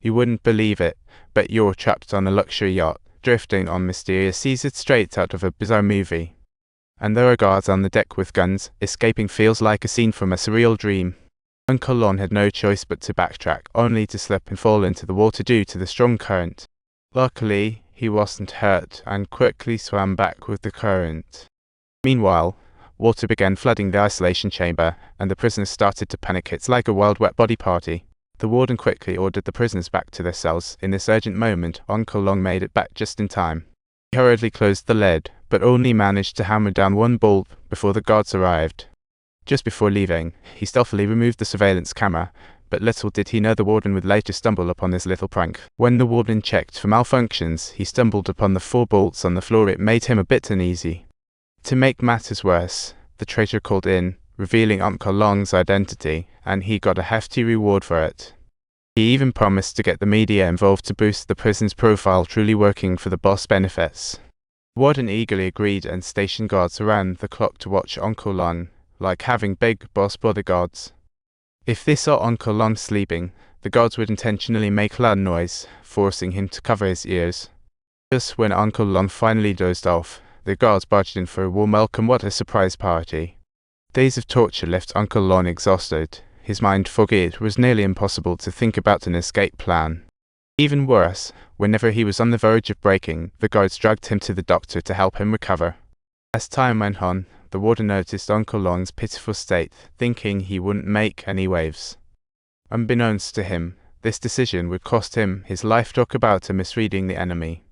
You wouldn't believe it, but you're trapped on a luxury yacht, drifting on mysterious seas straight out of a bizarre movie. And there are guards on the deck with guns. Escaping feels like a scene from a surreal dream. Uncle Lon had no choice but to backtrack, only to slip and fall into the water due to the strong current. Luckily, he wasn't hurt and quickly swam back with the current. Meanwhile, water began flooding the isolation chamber, and the prisoners started to panic. It's like a wild wet body party. The warden quickly ordered the prisoners back to their cells. In this urgent moment, Uncle Long made it back just in time. He hurriedly closed the lid, but only managed to hammer down one bolt before the guards arrived. Just before leaving, he stealthily removed the surveillance camera, but little did he know the warden would later stumble upon this little prank. When the warden checked for malfunctions, he stumbled upon the 4 bolts on the floor. It made him a bit uneasy. To make matters worse, the traitor called in, revealing Uncle Long's identity, and he got a hefty reward for it. He even promised to get the media involved to boost the prison's profile, truly working for the boss benefits. The warden eagerly agreed and stationed guards around the clock to watch Uncle Long, like having big boss bodyguards. If they saw Uncle Long sleeping, the guards would intentionally make loud noise, forcing him to cover his ears. Just when Uncle Long finally dozed off, the guards barged in for a warm welcome. What a surprise party. Days of torture left Uncle Long exhausted. His mind foggy. It was nearly impossible to think about an escape plan. Even worse, whenever he was on the verge of breaking, the guards dragged him to the doctor to help him recover. As time went on, the warden noticed Uncle Long's pitiful state, thinking he wouldn't make any waves. Unbeknownst to him, this decision would cost him his life. Talk about misreading the enemy.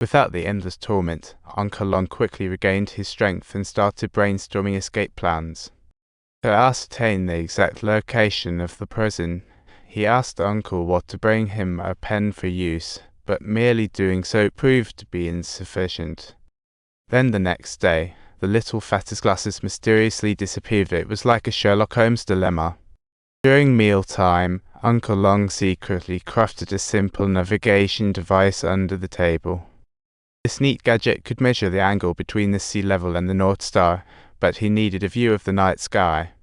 Without the endless torment, Uncle Long quickly regained his strength and started brainstorming escape plans. To ascertain the exact location of the prison, he asked Uncle What to bring him a pen for use, but merely doing so proved to be insufficient. Then the next day, the little fat's glasses mysteriously disappeared. It was like a Sherlock Holmes dilemma. During mealtime, Uncle Long secretly crafted a simple navigation device under the table. This neat gadget could measure the angle between the sea level and the North Star, but he needed a view of the night sky.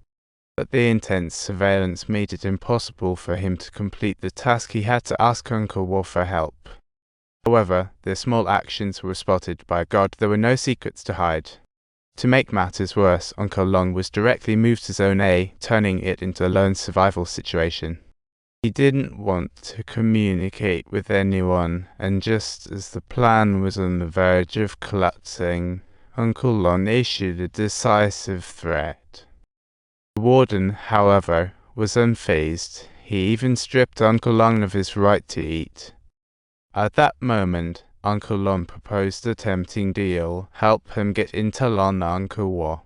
But the intense surveillance made it impossible for him to complete the task. He had to ask Uncle War for help. However, their small actions were spotted by a guard. There were no secrets to hide. To make matters worse, Uncle Long was directly moved to Zone A, turning it into a lone survival situation. He didn't want to communicate with anyone, and just as the plan was on the verge of collapsing, Uncle Long issued a decisive threat. The warden, however, was unfazed. He even stripped Uncle Long of his right to eat. At that moment, Uncle Long proposed a tempting deal: help him get intel on Uncle War.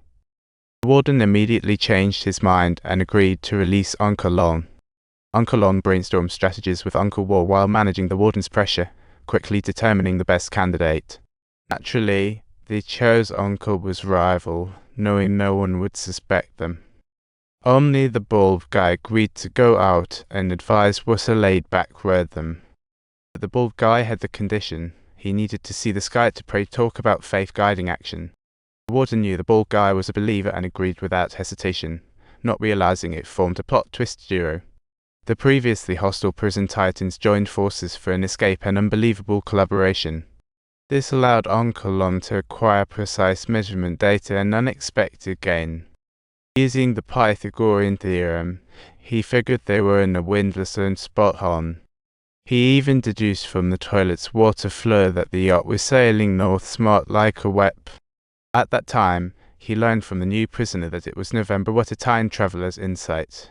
The warden immediately changed his mind and agreed to release Uncle Long. Uncle Long brainstormed strategies with Uncle War while managing the warden's pressure, quickly determining the best candidate. Naturally, they chose Uncle War's rival, knowing no one would suspect them. Only the bald guy agreed to go out and advise what a laid-back rhythm. But the bald guy had the condition: he needed to see the sky to pray. Talk about faith guiding action. The warden knew the bald guy was a believer and agreed without hesitation, not realizing it formed a plot twist duo. The previously hostile prison titans joined forces for an escape and unbelievable collaboration. This allowed Uncle Long to acquire precise measurement data and unexpected gain. Using the Pythagorean theorem, he figured they were in a windless zone spot on. He even deduced from the toilet's water flow that the yacht was sailing north smart like a web. At that time, he learned from the new prisoner that it was November. What a time traveler's insight.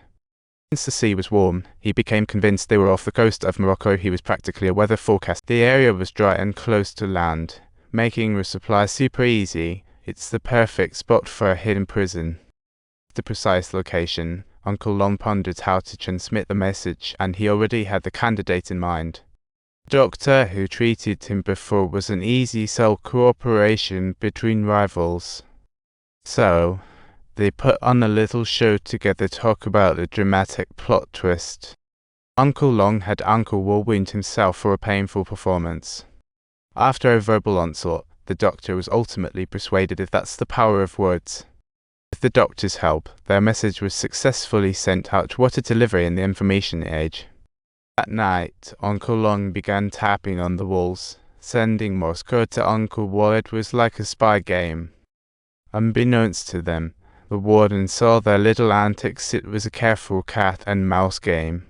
Since the sea was warm, he became convinced they were off the coast of Morocco. He was practically a weather forecast. The area was dry and close to land, making resupply super easy. It's the perfect spot for a hidden prison. The precise location, Uncle Long pondered how to transmit the message, and he already had the candidate in mind. The doctor who treated him before was an easy sell. Cooperation between rivals. So, they put on a little show together. Talk about the dramatic plot twist. Uncle Long had Uncle War wound himself for a painful performance. After a verbal onslaught, the doctor was ultimately persuaded. If that's the power of words. With the doctor's help, their message was successfully sent out. What a delivery in the information age. That night, Uncle Long began tapping on the walls, sending Morse code to Uncle Ward. It was like a spy game. Unbeknownst to them, the warden saw their little antics. It was a careful cat and mouse game.